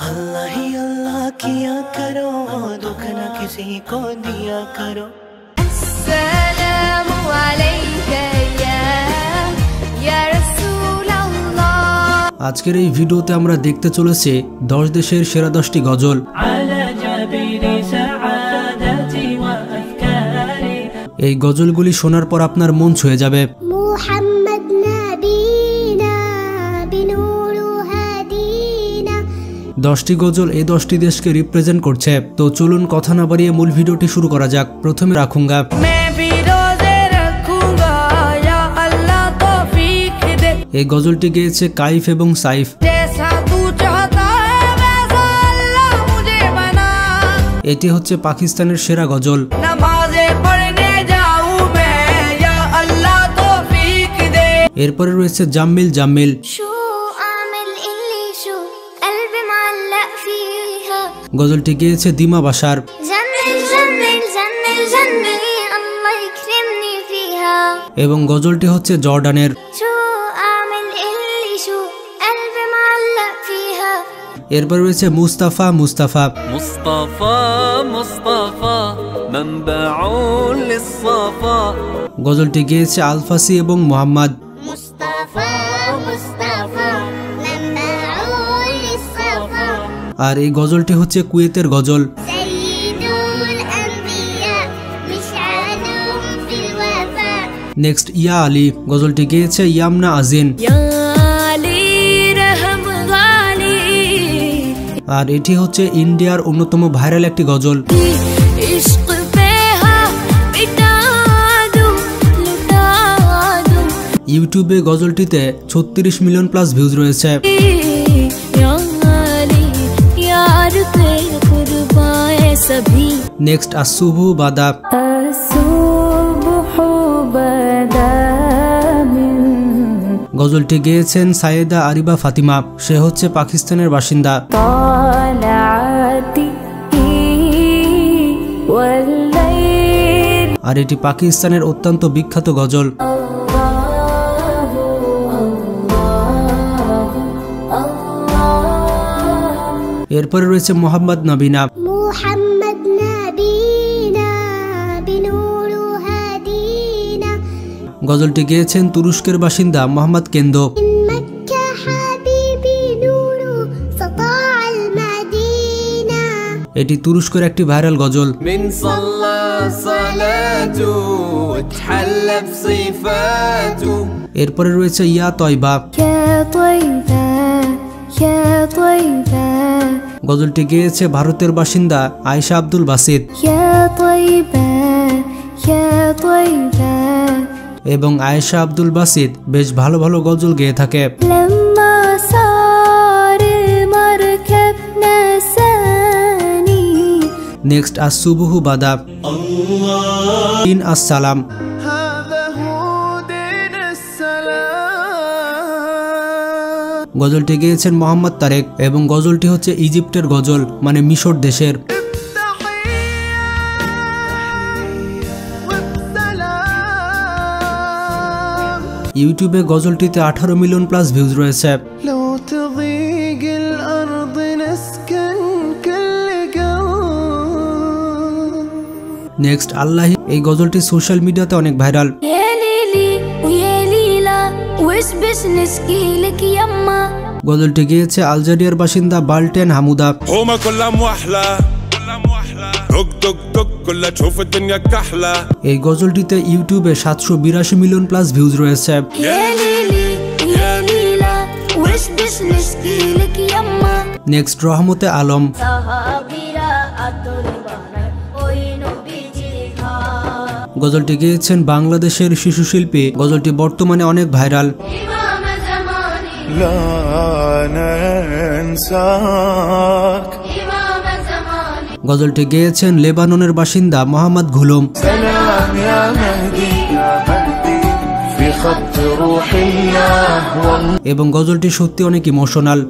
अल्लाह ही अल्लाह किया करो, दुख न किसी को दिया करो। अस्सलामु अलैका या রাসূলুল্লাহ। আজকের এই ভিডিওতে আমরা দেখতে চলেছি 10 দেশের সেরা 10টি গজল। এই গজলগুলি শোনার পর আপনার মন ছুঁয়ে যাবে। মুহাম্মদ নবীনা বিনুরু হাদিনা। 10টি গজল এই 10টি দেশকে রিপ্রেজেন্ট করছে। তো চলুন কথা না বাড়িয়ে মূল ভিডিওটি শুরু করা যাক। প্রথমে রাখুঙ্গা। এই গজলটি গেয়েছে কাইফ এবং সাইফ। এটি হচ্ছে পাকিস্তানের সেরা গজল। এরপরে রয়েছে জাম্মিল জাম্মিল। গজলটি গেয়েছে দিমা বাশার। এবং গজলটি হচ্ছে জর্ডানের। এরপর রয়েছে মুস্তাফা মুস্তাফা। গজলটি গেয়েছে আলফাসি এবং মোহাম্মদ। আর এই গজলটি হচ্ছে কুয়েতের গজল। নেক্সট ইয়া আলী। গজলটি গেয়েছে ইয়ামনা আজিন। আর এটি হচ্ছে ইন্ডিয়ার অন্যতম ভাইরাল একটি গজল। ইউটিউবে গজলটিতে 36 মিলিয়ন প্লাস ভিউজ রয়েছে। নেক্সট আসুবহু বাদা। গজলটি গেয়েছেন সাইয়েদা আরিবা ফাতিমা। সে হচ্ছে পাকিস্তানের বাসিন্দা। আর এটি পাকিস্তানের অত্যন্ত বিখ্যাত গজল। এরপরে রয়েছে মোহাম্মদ নবীনা। গজলটি গেয়েছেন তুরস্কের বাসিন্দা মোহাম্মদ কেন্দো। এটি তুরস্কের একটি ভাইরাল গজল। এরপরে রয়েছে ইয়া তয়বা। গজলটি গেয়েছে ভারতের বাসিন্দা আয়েশা আব্দুল বাসিত। এবং আয়েশা আব্দুল বাসিত বেশ ভালো ভালো গজল গেয়ে থাকে। নেক্সট আসুবহু বাদা। দিন আসসালাম। গজলটি গেয়েছেন মোহাম্মদ তারেক এবং গজলটি হচ্ছে ইজিপ্টের গজল, মানে মিশর দেশের। ইউটিউবে গজলটিতে 18 মিলিয়ন প্লাস ভিউজ রয়েছে। নেক্সট আল্লাহি। এই গজলটি সোশ্যাল মিডিয়াতে অনেক ভাইরাল। গজলটি গেয়েছে আলজেরিয়ার বাসিন্দা বালটেন হামুদা। এই গজলটিতে ইউটিউবে 782 মিলিয়ন প্লাস ভিউজ রয়েছে। নেক্সট রহমতে আলম। গজলটি গেয়েছেন বাংলাদেশের শিশু শিল্পী। গজলটি বর্তমানে অনেক ভাইরাল। গজলটি গেয়েছেন লেবাননের বাসিন্দা মোহাম্মদ ঘুলুম। এবং গজলটি সত্যি অনেক ইমোশনাল।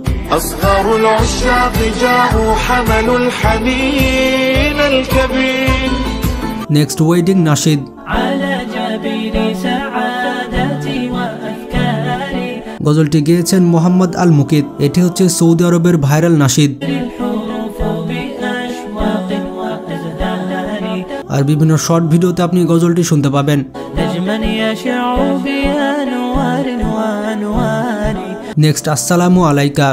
নেক্সট ওয়েডিং নাশিদ। গজলটি গেয়েছেন মোহাম্মদ আল মুকিত। এটি হচ্ছে সৌদি আরবের ভাইরাল নাশিদ। আর বিভিন্ন শর্ট ভিডিওতে আপনি গজলটি শুনতে পাবেন। নেক্সট, আসসালামু আলাইকা।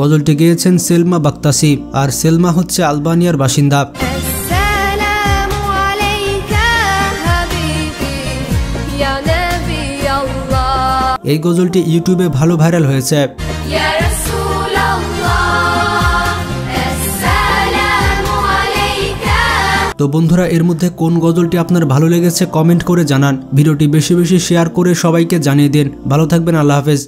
গজলটি গেয়েছেন সেলমা বাক্তাসি। আর সেলমা হচ্ছে আলবানিয়ার বাসিন্দা। এই গজলটি ইউটিউবে ভালো ভাইরাল হয়েছে। তো বন্ধুরা, এর মধ্যে কোন গজলটি আপনার ভালো লেগেছে কমেন্ট করে জানান। ভিডিওটি বেশি বেশি শেয়ার করে সবাইকে জানিয়ে দিন। ভালো থাকবেন, আল্লাহ হাফেজ।